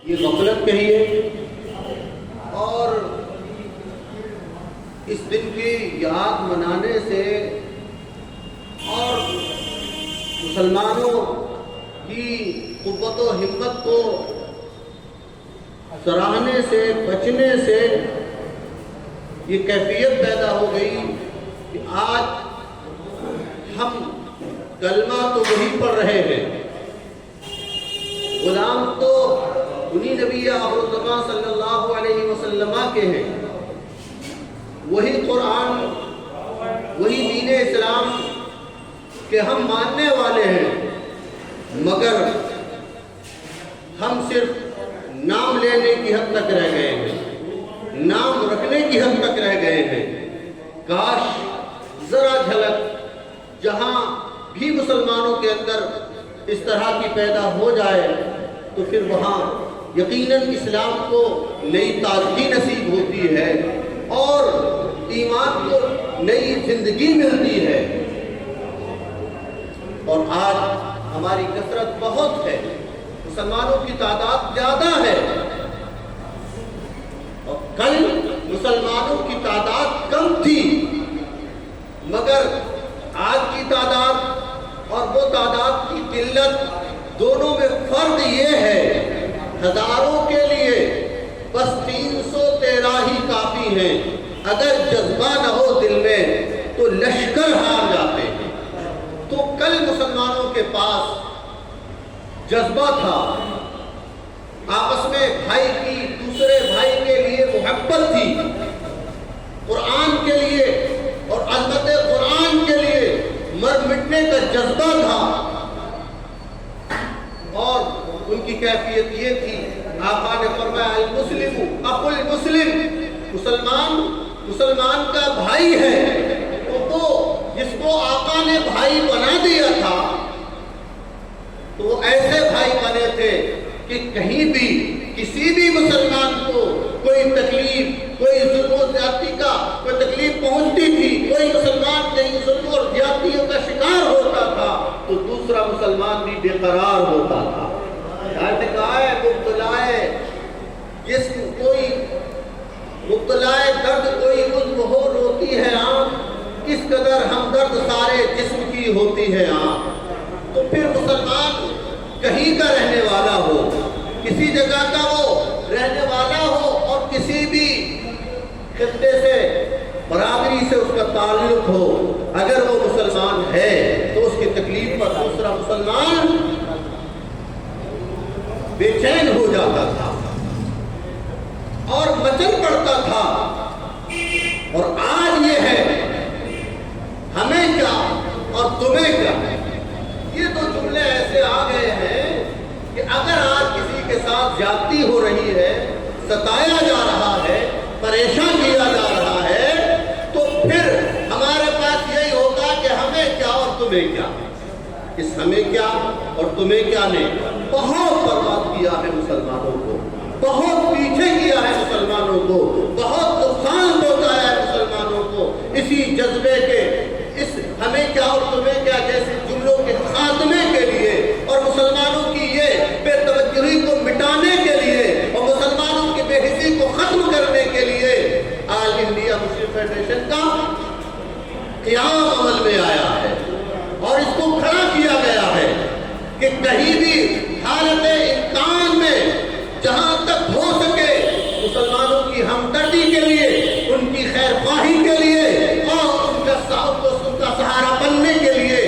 یہ غفلت کہیے اور اس دن کی یاد منانے سے اور مسلمانوں کی قوت و ہمت کو سراہنے سے بچنے سے یہ کیفیت پیدا ہو گئی کہ آج ہم کلمہ تو وہی پڑھ رہے ہیں، غلام تو انہی نبی آخر صلی اللہ علیہ وسلم کے ہیں، وہی قرآن وہی دین اسلام کے ہم ماننے والے ہیں، مگر ہم صرف نام لینے کی حد تک رہ گئے ہیں، نام رکھنے کی حد تک رہ گئے ہیں۔ کاش ذرا جھلک جہاں بھی مسلمانوں کے اندر اس طرح کی پیدا ہو جائے تو پھر وہاں یقیناً اسلام کو نئی تازگی نصیب ہوتی ہے اور ایمان کو نئی زندگی ملتی ہے۔ اور آج ہماری کثرت بہت ہے، مسلمانوں کی تعداد زیادہ ہے، اور کل مسلمانوں کی تعداد کم تھی، مگر آج کی تعداد اور وہ تعداد کی قلت دونوں میں فرق یہ ہے، ہزاروں کے لیے بس 313 ہی کافی ہیں، اگر جذبہ نہ ہو دل میں تو لشکر ہار جاتے ہیں۔ تو کل مسلمانوں کے پاس جذبہ تھا، آپس میں بھائی کی دوسرے بھائی کے لیے محبت تھی، قرآن کے لیے اور عظمت قرآن کے لیے مر مٹنے کا جذبہ تھا، اور ان کی کیفیت یہ تھی، آقا نے فرمایا المسلم اخو المسلم، مسلمان کا بھائی ہے۔ تو وہ جس کو آقا نے بھائی بنا دیا تھا تو وہ ایسے بھائی بنے تھے کہ کہیں بھی کسی بھی مسلمان کو کوئی تکلیف، کوئی ظلم و زیادتی کا کوئی تکلیف پہنچتی تھی، کوئی مسلمان کہیں ظلم اور زیادتیوں کا شکار ہوتا تھا تو دوسرا مسلمان بھی بے قرار ہوتا تھا۔ ارتقائے مبتلائے جسم کوئی مبتلائے درد کوئی عضو ہو روتی ہے آنکھ، اس قدر ہمدرد سارے جسم کی ہوتی ہے آنکھ۔ تو پھر مسلمان کہیں کا رہنے والا ہو، کسی جگہ کا وہ رہنے والا ہو اور کسی بھی خطے سے برادری سے اس کا تعلق ہو، اگر وہ مسلمان ہے تو اس کی تکلیف پر دوسرا مسلمان بے چین ہو جاتا تھا اور مچل پڑتا تھا۔ اور آج یہ ہے ہمیں کیا اور تمہیں کیا، یہ تو جملے ایسے آ گئے ہیں کہ اگر آج کسی کے ساتھ زیادتی ہو رہی ہے، ستایا جا رہا ہے، پریشان کیا جا رہا ہے، تو پھر ہمارے پاس یہی ہوگا کہ ہمیں کیا اور تمہیں کیا۔ اس ہمیں کیا اور تمہیں کیا نے بہت برباد کیا ہے مسلمانوں کو، بہت پیچھے کیا ہے مسلمانوں کو، بہت نقصان پہنچایا ہے مسلمانوں کو۔ اسی جذبے کے اس ہمیں کیا اور تمہیں کیا جیسے جملوں کے خاتمے کے لیے اور مسلمانوں کی یہ بے توجہی کو مٹانے کے لیے اور مسلمانوں کی بے حسی کو ختم کرنے کے لیے آل انڈیا مسلم فیڈریشن کا قیام عمل میں آیا ہے، اور اس کو کھڑا کیا گیا ہے کہ کہیں بھی حالت امکان میں جہاں تک ہو سکے مسلمانوں کی ہمدردی کے لیے، ان کی خیر خواہی کے لیے اور ان کا سہارا بننے کے لیے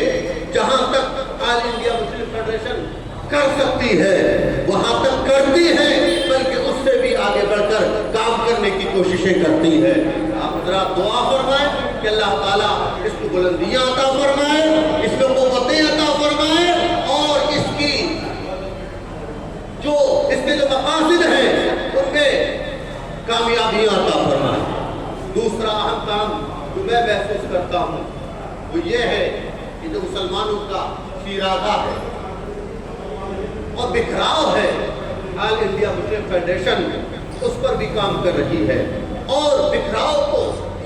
جہاں تک آل انڈیا مسلم فیڈریشن کر سکتی ہے وہاں تک کرتی ہے، بلکہ اس سے بھی آگے بڑھ کر کام کرنے کی کوششیں کرتی ہے۔ آپ ذرا دعا فرمائیں کہ اللہ تعالیٰ اس کو بلندیاں عطا فرمائے، اس کو قوتیں عطا فرمائے، اور اس کے جو مقاصد ہیں ان میں کامیابیاں عطا فرمائے۔ دوسرا اہم کام جو میں محسوس کرتا ہوں وہ یہ ہے کہ جو مسلمانوں کا شیرازہ ہے اور بکھراؤ ہے، آل انڈیا مسلم فیڈریشن اس پر بھی کام کر رہی ہے، اور بکھراؤ کو